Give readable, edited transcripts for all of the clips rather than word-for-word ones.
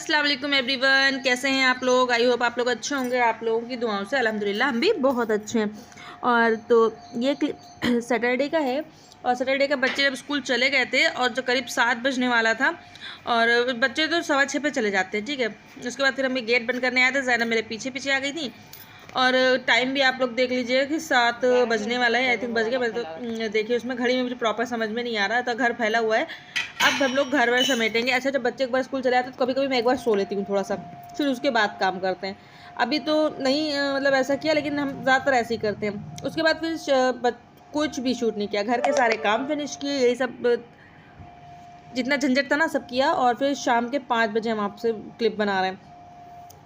अस्सलाम वालेकुम एवरीवन, कैसे हैं आप लोग। आई होप आप लोग अच्छे होंगे। आप लोगों की दुआओं से अल्हम्दुलिल्लाह हम भी बहुत अच्छे हैं। और तो ये सैटरडे का है और सैटरडे का बच्चे जब स्कूल चले गए थे और जो करीब 7 बजने वाला था और बच्चे तो 6:15 पे चले जाते हैं, ठीक है। उसके बाद फिर हम गेट बंद करने आए थे। ज़ैनब मेरे पीछे पीछे आ गई थी और टाइम भी आप लोग देख लीजिए कि 7 बजने वाला है। आई थिंक बज गया। तो देखिए उसमें घड़ी में मुझे प्रॉपर समझ में नहीं आ रहा था। घर फैला हुआ है। अब हम लोग घर वर समेटेंगे। अच्छा, जब बच्चे एक बार स्कूल चले जाते हैं तो कभी कभी मैं एक बार सो लेती हूँ थोड़ा सा, फिर उसके बाद काम करते हैं। अभी तो नहीं मतलब ऐसा किया, लेकिन हम ज़्यादातर ऐसे ही करते हैं। उसके बाद फिर कुछ भी शूट नहीं किया, घर के सारे काम फिनिश किए, यही सब जितना झंझट था ना सब किया। और फिर शाम के 5 बजे हम आपसे क्लिप बना रहे हैं।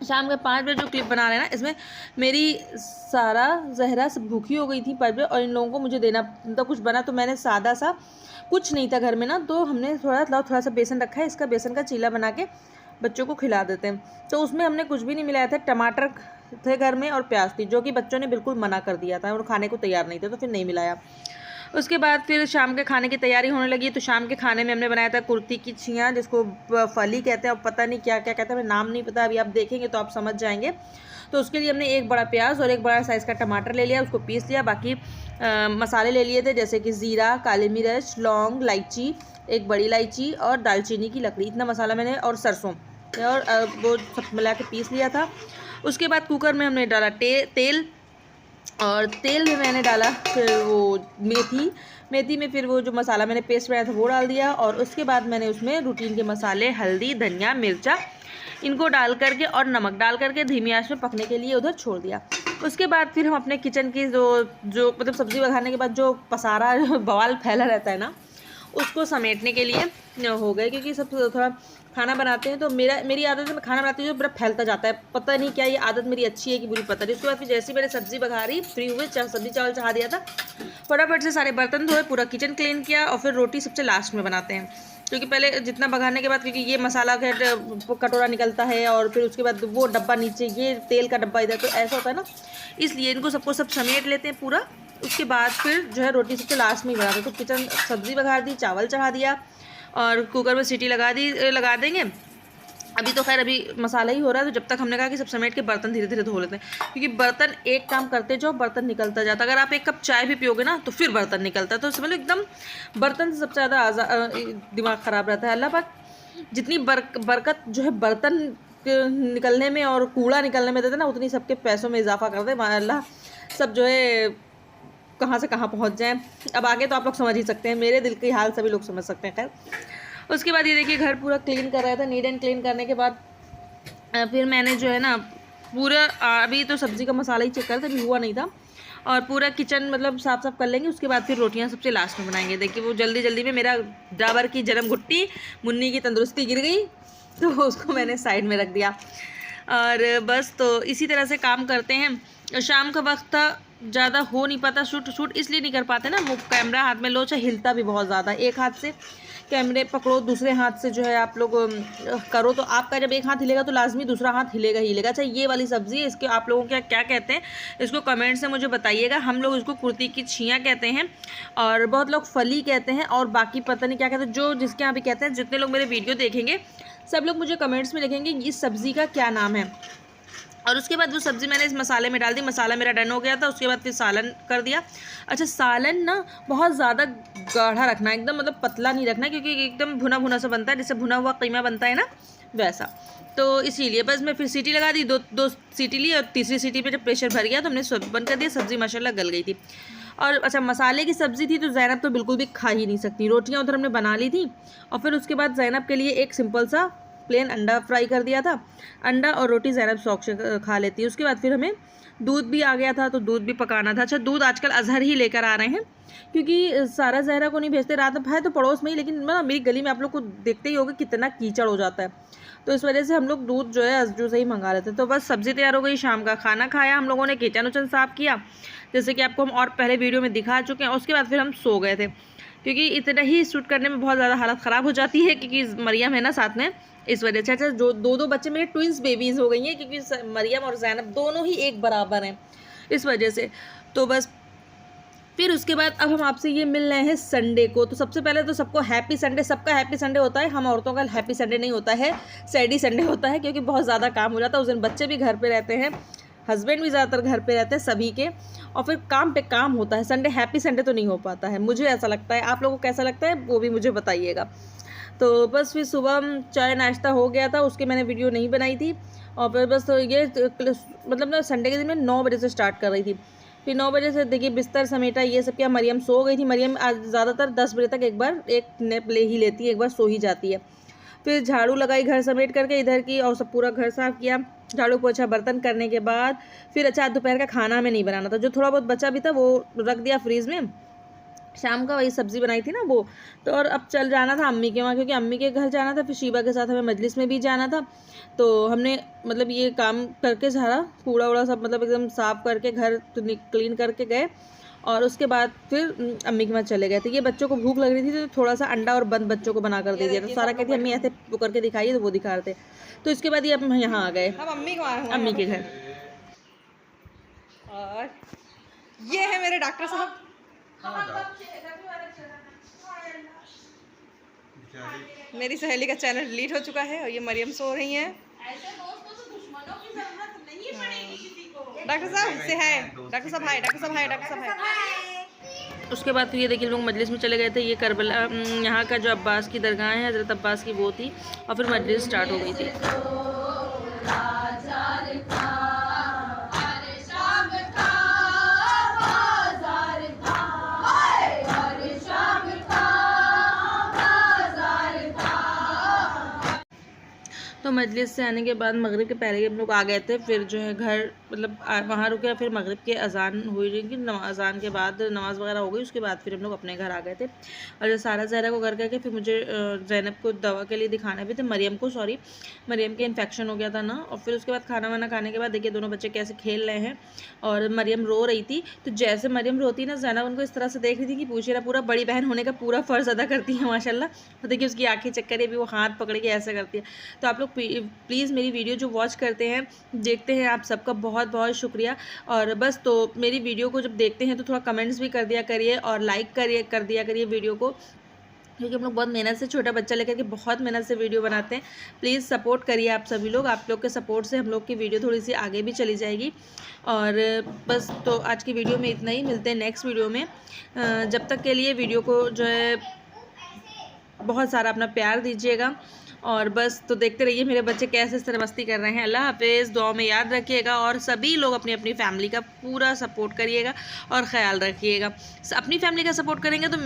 शाम के 5 बजे जो क्लिप बना रहे हैं ना, इसमें मेरी सारा जहरा सब भूखी हो गई थी 5 बजे और इन लोगों को मुझे देना मतलब कुछ बना, तो मैंने सादा सा कुछ नहीं था घर में ना, तो हमने थोड़ा सा बेसन रखा है, इसका बेसन का चीला बना के बच्चों को खिला देते हैं। तो उसमें हमने कुछ भी नहीं मिलाया था। टमाटर थे घर में और प्याज थी, जो कि बच्चों ने बिल्कुल मना कर दिया था और खाने को तैयार नहीं थे, तो फिर नहीं मिलाया। उसके बाद फिर शाम के खाने की तैयारी होने लगी। तो शाम के खाने में हमने बनाया था कुर्ती की छियाँ, जिसको फली कहते हैं और पता नहीं क्या क्या कहते हैं, नाम नहीं पता। अभी आप देखेंगे तो आप समझ जाएंगे। तो उसके लिए हमने एक बड़ा प्याज और एक बड़ा साइज़ का टमाटर ले लिया, उसको पीस लिया। बाकी मसाले ले लिए थे, जैसे कि ज़ीरा, काली मिर्च, लौंग, इलायची, एक बड़ी इलायची और दालचीनी की लकड़ी, इतना मसाला मैंने, और सरसों, और वो सब मिला के पीस लिया था। उसके बाद कुकर में हमने डाला तेल, और तेल में मैंने डाला फिर वो मेथी में फिर वो जो मसाला मैंने पेस्ट बनाया था वो डाल दिया। और उसके बाद मैंने उसमें रूटीन के मसाले, हल्दी, धनिया, मिर्चा, इनको डाल करके और नमक डाल करके धीमी आंच में पकने के लिए उधर छोड़ दिया। उसके बाद फिर हम अपने किचन की जो मतलब सब्ज़ी बघारने के बाद जो पसारा बवाल फैला रहता है ना, उसको समेटने के लिए हो गए। क्योंकि सब थोड़ा खाना बनाते हैं तो मेरी आदत है, मैं खाना बनाती हूँ बड़ा फैलता जाता है। पता नहीं क्या ये आदत मेरी अच्छी है कि बुरी, पता नहीं। उसके बाद फिर जैसे ही मैंने सब्ज़ी बघारी, फ्री हुए, सब्ज़ी चावल चढ़ा दिया था, फटाफट से सारे बर्तन धोए, पूरा किचन क्लीन किया। और फिर रोटी सबसे लास्ट में बनाते हैं, क्योंकि पहले जितना बघारने के बाद, क्योंकि ये मसाला का कटोरा निकलता है और फिर उसके बाद वो डब्बा नीचे, ये तेल का डब्बा इधर, तो ऐसा होता है ना, इसलिए इनको सबको सब समेट लेते हैं पूरा। उसके बाद फिर जो है रोटी सबसे लास्ट में ही बनाते हैं। तो किचन सब्ज़ी बघार दी, चावल चढ़ा दिया और कुकर में सीटी लगा देंगे। अभी तो खैर अभी मसाला ही हो रहा है, तो जब तक हमने कहा कि सब समेट के बर्तन धीरे धीरे धो लेते हैं, क्योंकि बर्तन एक काम करते जाओ बर्तन निकलता जाता है। अगर आप एक कप चाय भी पियोगे ना तो फिर बर्तन निकलता है। तो समझ लो एकदम बर्तन से सबसे ज़्यादा दिमाग ख़राब रहता है। अल्लाह पाक जितनी बरकत जो है बर्तन निकलने में और कूड़ा निकलने में देते ना, उतनी सबके पैसों में इजाफा कर दे। अल्लाह सब जो है कहाँ से कहाँ पहुँच जाएँ। अब आगे तो आप लोग समझ ही सकते हैं, मेरे दिल की हाल सभी लोग समझ सकते हैं। खैर उसके बाद ये देखिए घर पूरा क्लीन कर रहा था। नीट एंड क्लीन करने के बाद फिर मैंने जो है ना पूरा, अभी तो सब्ज़ी का मसाला ही चेक कर था, अभी हुआ नहीं था, और पूरा किचन मतलब साफ कर लेंगे। उसके बाद फिर रोटियां सबसे लास्ट में बनाएंगे। देखिए वो जल्दी जल्दी में मेरा डाबर की जन्म घुट्टी, मुन्नी की तंदुरुस्ती गिर गई, तो उसको मैंने साइड में रख दिया। और बस तो इसी तरह से काम करते हैं। शाम का वक्त था, ज़्यादा हो नहीं पाता शूट इसलिए नहीं कर पाते ना, कैमरा हाथ में लो, चाहे हिलता भी बहुत ज़्यादा। एक हाथ से कैमरे पकड़ो, दूसरे हाथ से जो है आप लोग करो, तो आपका जब एक हाथ हिलेगा तो लाजमी दूसरा हाथ हिलेगा ही हिलेगा। अच्छा, ये वाली सब्ज़ी है, इसके आप लोगों क्या क्या कहते हैं इसको कमेंट से मुझे बताइएगा। हम लोग इसको कुर्ती की छियाँ कहते हैं और बहुत लोग फली कहते हैं और बाकी पता नहीं क्या कहते हैं, जो जिसके यहाँ भी कहते हैं। जितने लोग मेरे वीडियो देखेंगे सब लोग मुझे कमेंट्स में लिखेंगे इस सब्ज़ी का क्या नाम है। और उसके बाद वो सब्ज़ी मैंने इस मसाले में डाल दी। मसाला मेरा डन हो गया था। उसके बाद फिर सालन कर दिया। अच्छा, सालन ना बहुत ज़्यादा गाढ़ा रखना है, एकदम मतलब पतला नहीं रखना है, क्योंकि एकदम भुना भुना सा बनता है, जैसे भुना हुआ कीमा बनता है ना, वैसा। तो इसीलिए बस मैं फिर सीटी लगा दी, दो सीटी ली, और तीसरी सीटी पे जब प्रेशर भर गया तो हमने सब बंद कर दिया। सब्ज़ी माशाल्लाह गल गई थी। और अच्छा, मसाले की सब्ज़ी थी तो ज़ैनब तो बिल्कुल भी खा ही नहीं सकती। रोटियाँ उधर हमने बना ली थी और फिर उसके बाद ज़ैनब के लिए एक सिंपल सा प्लेन अंडा फ्राई कर दिया था। अंडा और रोटी ज़ैनब शौक से खा लेती है। उसके बाद फिर हमें दूध भी आ गया था, तो दूध भी पकाना था। अच्छा, दूध आजकल अजहर ही लेकर आ रहे हैं, क्योंकि सारा ज़हरा को नहीं भेजते। रात में है तो पड़ोस में ही, लेकिन ना मेरी गली में आप लोग को देखते ही होगा कितना कीचड़ हो जाता है, तो इस वजह से हम लोग दूध जो है अजजू से ही मंगा लेते हैं। तो बस सब्ज़ी तैयार हो गई, शाम का खाना खाया हम लोगों ने, किचन उचन साफ़ किया, जैसे कि आपको हम और पहले वीडियो में दिखा चुके हैं। उसके बाद फिर हम सो गए थे, क्योंकि इतना ही शूट करने में बहुत ज़्यादा हालत ख़राब हो जाती है, क्योंकि मरियम है ना साथ में, इस वजह से। अच्छा, जो दो बच्चे मेरे ट्विंस बेबीज़ हो गई हैं, क्योंकि मरियम और ज़ैनब दोनों ही एक बराबर हैं, इस वजह से। तो बस फिर उसके बाद अब हम आपसे ये मिल रहे हैं संडे को। तो सबसे पहले तो सबको हैप्पी संडे। सबका हैप्पी संडे होता है, हम औरतों का हैप्पी संडे नहीं होता है, सैडी संडे होता है, क्योंकि बहुत ज़्यादा काम हो जाता है उस दिन। बच्चे भी घर पे रहते हैं, हस्बैंड भी ज़्यादातर घर पे रहते हैं सभी के, और फिर काम पे काम होता है। संडे हैप्पी संडे तो नहीं हो पाता है, मुझे ऐसा लगता है। आप लोगों को कैसा लगता है वो भी मुझे बताइएगा। तो बस फिर सुबह चाय नाश्ता हो गया था, उसकी मैंने वीडियो नहीं बनाई थी। और फिर बस तो ये मतलब ना संडे के दिन मैं 9 बजे से स्टार्ट कर रही थी। फिर 9 बजे से देखिए बिस्तर समेटा, ये सब किया। मरियम सो गई थी। मरियम आज ज़्यादातर 10 बजे तक एक बार एक नैप ले ही लेती है, एक बार सो ही जाती है। फिर झाड़ू लगाई घर समेट करके इधर की, और सब पूरा घर साफ़ किया, झाड़ू पोछा बर्तन करने के बाद फिर अच्छा दोपहर का खाना हमें नहीं बनाना था, जो थोड़ा बहुत बचा भी था वो रख दिया फ्रीज़ में। शाम का वही सब्ज़ी बनाई थी ना वो। तो और अब चल जाना था अम्मी के वहाँ, क्योंकि अम्मी के घर जाना था। फिर शीबा के साथ हमें मजलिस में भी जाना था। तो हमने मतलब ये काम करके सारा कूड़ा वूड़ा सब मतलब एकदम साफ़ करके घर क्लीन करके गए, और उसके बाद फिर अम्मी के वहाँ चले गए थे। ये बच्चों को भूख लग रही थी तो थोड़ा सा अंडा और बंद बच्चों को बना कर दे दिया। तो सारा कहती अम्मी ऐसे वो करके दिखाइए, तो वो दिखा रहे थे। तो इसके बाद ये अब यहाँ आ गए अम्मी के घर। और ये है मेरे डॉक्टर साहब। मेरी सहेली का चैनल डिलीट हो चुका है और ये मरियम सो रही है। डॉक्टर साहब से हाय, डॉक्टर साहब हाय, डॉक्टर साहब हाय, डॉक्टर साहब हाय। उसके बाद फिर ये देखिए लोग मजलिस में चले गए थे। ये करबला यहाँ का जो अब्बास की दरगाह है, हज़रत अब्बास की वो थी, और फिर मजलिस स्टार्ट हो गई थी। तो मजलिस से आने के बाद मगरिब के पहले हम लोग आ गए थे। फिर जो है घर मतलब वहाँ रुके, फिर मगरिब के अज़ान हुई, अज़ान के बाद नमाज़ वगैरह हो गई। उसके बाद फिर हम लोग अपने घर आ गए थे। और सारा ज़हरा को घर करके फिर मुझे ज़ैनब को दवा के लिए दिखाना भी थे, मरियम के इन्फेक्शन हो गया था ना। और फिर उसके बाद खाना वाना खाने के बाद देखिए दोनों बच्चे कैसे खेल रहे हैं, और मरियम रो रही थी। तो जैसे मरियम रोती ना, ज़ैनब उनको इस तरह से देख रही थी कि पूछे ना, पूरा बड़ी बहन होने का पूरा फ़र्ज़ अदा करती है माशाल्लाह। तो देखिए उसकी आँखें चक्कर है, भी वो हाथ पकड़ के ऐसा करती है। तो आप लोग प्लीज़ मेरी वीडियो जो वॉच करते हैं, देखते हैं, आप सबका बहुत बहुत शुक्रिया। और बस तो मेरी वीडियो को जब देखते हैं तो थोड़ा कमेंट्स भी कर दिया करिए और लाइक कर दिया करिए वीडियो को, क्योंकि हम लोग बहुत मेहनत से, छोटा बच्चा लेकर के बहुत मेहनत से वीडियो बनाते हैं। प्लीज़ सपोर्ट करिए आप सभी लोग। आप लोग के सपोर्ट से हम लोग की वीडियो थोड़ी सी आगे भी चली जाएगी। और बस तो आज की वीडियो में इतना ही, मिलते हैं नेक्स्ट वीडियो में। जब तक के लिए वीडियो को जो है बहुत सारा अपना प्यार दीजिएगा। और बस तो देखते रहिए मेरे बच्चे कैसे इस तरह मस्ती कर रहे हैं। अल्लाह हाफिज़। दुआ में याद रखिएगा, और सभी लोग अपनी अपनी फैमिली का पूरा सपोर्ट करिएगा और ख़याल रखिएगा। अपनी फैमिली का सपोर्ट करेंगे तो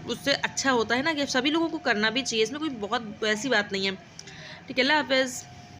उससे अच्छा होता है ना, कि सभी लोगों को करना भी चाहिए। इसमें कोई बहुत वैसी बात नहीं है। ठीक है, अल्लाह हाफिज़।